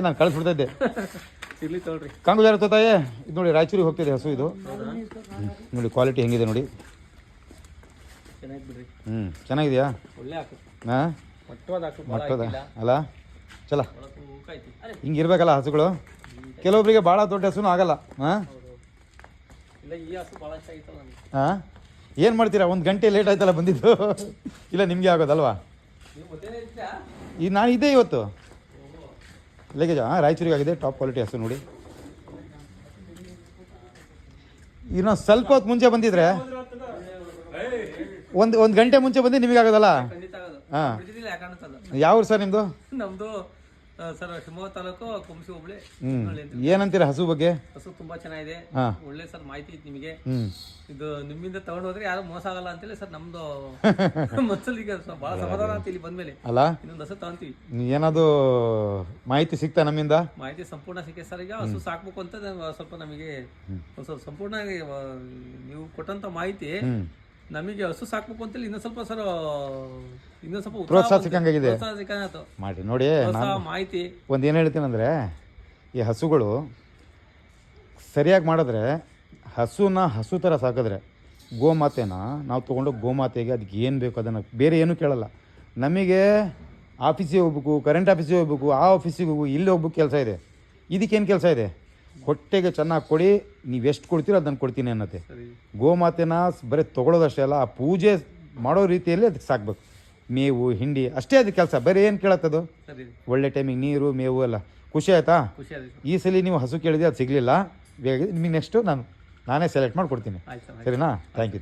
ನಾನು ಕಳಿಸ್ಬಿಡ್ತಾ ಇರ್ಲಿ ತೊಗೊಳ್ರಿ. ಕಂಗುಜಾರ ತಾಯೇ ಇದು ನೋಡಿ ರಾಯಚೂರಿಗೆ ಹೋಗ್ತಿದೆ ಹಸು ಇದು. ನೋಡಿ ಕ್ವಾಲಿಟಿ ಹೆಂಗಿದೆ ನೋಡಿ. ಚೆನ್ನಾಗಿ ಬಿಡ್ರಿ. ಚೆನ್ನಾಗಿದೆಯಾ? ಒಳ್ಳೆ ಹಾಕು. ಹಾಂ ಮಟ್ಟದ ಅಲ್ಲ ಚಲ ಹಿಂಗಿರ್ಬೇಕಲ್ಲ ಹಸುಗಳು. ಕೆಲವೊಬ್ಬರಿಗೆ ಭಾಳ ದೊಡ್ಡ ಹಸುನೂ ಆಗಲ್ಲ. ಹಾಂ ಹಾಂ ಏನು ಮಾಡ್ತೀರಾ? 1 ಗಂಟೆ ಲೇಟ್ ಆಯ್ತಲ್ಲ ಬಂದಿದ್ದು. ಇಲ್ಲ ನಿಮಗೆ ಆಗೋದಲ್ವಾ? ಈಗ ನಾನು ಇದ್ದೆ ಇವತ್ತು ಲಗೇಜ್. ರಾಯಚೂರಿಗೆ ಆಗಿದೆ. ಟಾಪ್ ಕ್ವಾಲಿಟಿ ಹಸು ನೋಡಿ. ಇನ್ನೊಂದು ಸ್ವಲ್ಪ ಹೊತ್ತು ಮುಂಚೆ ಬಂದಿದ್ರೆ ಒಂದು ಗಂಟೆ ಮುಂಚೆ ಬಂದು ನಿಮಗೆ ಆಗೋದಲ್ಲ? ಹಾಂ ಯಾವ ಊರು ಸರ್ ನಿಮ್ಮದು? ನಮ್ಮದು ಸರ್ ಶಿವಮೊಗ್ಗ ತಾಲೂಕು ಕುಂಸಿ ಹೋಬಳಿ. ಏನಂತೀರಾ ಹಸು ಬಗ್ಗೆ? ಹಸು ತುಂಬಾ ಚೆನ್ನಾಗಿದೆ. ಒಳ್ಳೆ ಸರ್ ಮಾಹಿತಿ ಇತ್ತು ನಿಮಗೆ. ಇದು ನಿಮ್ಮಿಂದ ತಗೊಂಡು ಹೋದ್ರೆ ಯಾರು ಮೋಸ ಆಗಲ್ಲ ಅಂತೇಳಿ ಸರ್ ನಮ್ದು ಮನಸ್ಸಲ್ಲಿ ಈಗ ಬಹಳ ಸಮಾಧಾನ ಅಂತ ಇಲ್ಲಿ ಬಂದ್ಮೇಲೆ ಅಲ್ಲ ಇನ್ನೊಂದು ಹಸು ತಗೊಂತೀವಿ. ಏನಾದ್ರು ಮಾಹಿತಿ ಸಿಗ್ತಾ ನಮ್ಮಿಂದ? ಮಾಹಿತಿ ಸಂಪೂರ್ಣ ಸಿಕ್ಕೆ ಸರ್. ಈಗ ಹಸು ಸಾಕ್ಬೇಕು ಅಂತ ಸ್ವಲ್ಪ ನಮಗೆ ಸ್ವಲ್ಪ ಸಂಪೂರ್ಣ ನೀವು ಕೊಟ್ಟಂತ ಮಾಹಿತಿ ನಮಗೆ ಹಸು ಸಾಕ್ಬೇಕು ಅಂತೇಳಿ ಇನ್ನೊಂದು ಸ್ವಲ್ಪ ಪ್ರೋತ್ಸಾಹ ಸಿಕ್ಕಂಗಾಗಿದೆ ಮಾಡಿ ನೋಡಿ. ಮಾಹಿತಿ ಏನು ಹೇಳ್ತೀನಂದ್ರೆ, ಈ ಹಸುಗಳು ಸರಿಯಾಗಿ ಮಾಡಿದ್ರೆ, ಹಸುನ ಹಸು ಥರ ಸಾಕಿದ್ರೆ, ಗೋಮಾತೆನ ನಾವು ತೊಗೊಂಡು ಗೋಮಾತೆಗೆ ಅದಕ್ಕೆ ಏನು ಬೇಕು ಅದನ್ನು ಬೇರೆ ಏನೂ ಕೇಳಲ್ಲ. ನಮಗೆ ಆಫೀಸಿಗೆ ಹೋಗ್ಬೇಕು, ಕರೆಂಟ್ ಆಫೀಸಿಗೆ ಹೋಗ್ಬೇಕು, ಆ ಆಫೀಸಿಗೆ ಹೋಗ್ಬೇಕು, ಇಲ್ಲಿ ಹೋಗ್ಬೇಕು ಕೆಲಸ ಇದೆ. ಇದಕ್ಕೇನು ಕೆಲಸ ಇದೆ? ಹೊಟ್ಟೆಗೆ ಚೆನ್ನಾಗಿ ಕೊಡಿ, ನೀವು ಎಷ್ಟು ಕೊಡ್ತೀರೋ ಅದನ್ನು ಕೊಡ್ತೀನಿ ಅನ್ನತ್ತೆ. ಗೋಮಾತೆನ ಬರೀ ತೊಗೊಳೋದಷ್ಟೇ ಅಲ್ಲ, ಆ ಪೂಜೆ ಮಾಡೋ ರೀತಿಯಲ್ಲಿ ಅದಕ್ಕೆ ಸಾಕಬೇಕು. ಮೇವು ಹಿಂಡಿ ಅಷ್ಟೇ ಅದಕ್ಕೆ ಕೆಲಸ, ಬೇರೆ ಏನು ಕೇಳತ್ತದು? ಒಳ್ಳೆ ಟೈಮಿಗೆ ನೀರು ಮೇವು ಎಲ್ಲ. ಖುಷಿ ಆಯಿತಾ? ಈ ಸಲ ನೀವು ಹಸು ಕೇಳಿದ್ರೆ ಅದು ಸಿಗಲಿಲ್ಲ. ಬೇಗ ನಿಮಗೆ ನೆಕ್ಸ್ಟು ನಾನೇ ಸೆಲೆಕ್ಟ್ ಮಾಡಿ ಕೊಡ್ತೀನಿ. ಸರಿನಾ? Thank you.